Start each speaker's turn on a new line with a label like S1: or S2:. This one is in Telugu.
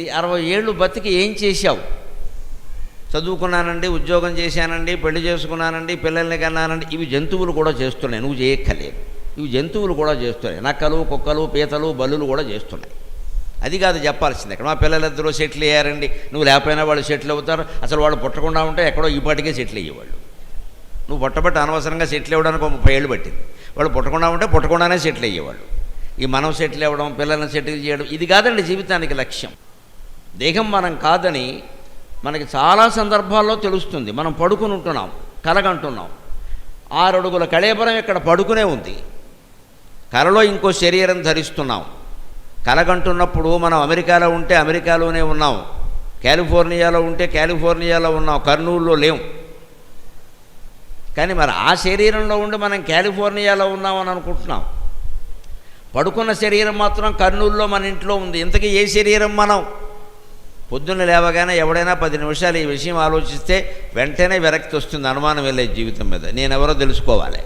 S1: 60 ఏళ్ళు బతికి ఏం చేశావు? చదువుకున్నానండి, ఉద్యోగం చేశానండి, పెళ్లి చేసుకున్నానండి, పిల్లల్ని కన్నానండి. ఇవి జంతువులు కూడా చేస్తున్నాయి, నువ్వు చేయక్కర్లేదు. ఇవి జంతువులు కూడా చేస్తున్నాయి. నక్కలు, కుక్కలు, పీతలు, బల్లులు కూడా చేస్తున్నాయి. అది కాదు చెప్పాల్సింది. ఇక్కడ మా పిల్లలిద్దరూ సెటిల్ అయ్యారండి, నువ్వు లేకపోయినా వాళ్ళు సెటిల్ అవుతారు. అసలు వాళ్ళు పుట్టకుండా ఉంటే ఎక్కడో ఈ పాటికే సెటిల్ అయ్యేవాళ్ళు. నువ్వు పుట్టబట్టి అనవసరంగా సెటిల్ అవ్వడానికి 30 ఏళ్ళు పట్టింది. వాళ్ళు పుట్టకుండా ఉంటే పుట్టకుండానే సెటిల్ అయ్యేవాళ్ళు. ఈ మనం సెటిల్ అవ్వడం, పిల్లల్ని సెటిల్ చేయడం, ఇది కాదండి జీవితానికి లక్ష్యం. దేహం మనం కాదని మనకి చాలా సందర్భాల్లో తెలుస్తుంది. మనం పడుకుని ఉంటున్నాం, కలగంటున్నాం. 6 అడుగుల కళేబరం ఇక్కడ పడుకునే ఉంది. కలలో ఇంకో శరీరం ధరిస్తున్నాం. కలగంటున్నప్పుడు మనం అమెరికాలో ఉంటే అమెరికాలోనే ఉన్నాం, కాలిఫోర్నియాలో ఉంటే కాలిఫోర్నియాలో ఉన్నాం, కర్నూలులో లేం. కానీ మరి ఆ శరీరంలో ఉండి మనం కాలిఫోర్నియాలో ఉన్నామని అనుకుంటున్నాం. పడుకున్న శరీరం మాత్రం కర్నూలులో మన ఇంట్లో ఉంది. ఇంతకీ ఏ శరీరం మనం? పొద్దున్న లేవగానే ఎవడైనా 10 నిమిషాలు ఈ విషయం ఆలోచిస్తే వెంటనే విరక్తి వస్తుంది, అనుమానం వెళ్ళే జీవితం మీద. నేనెవరో తెలుసుకోవాలి.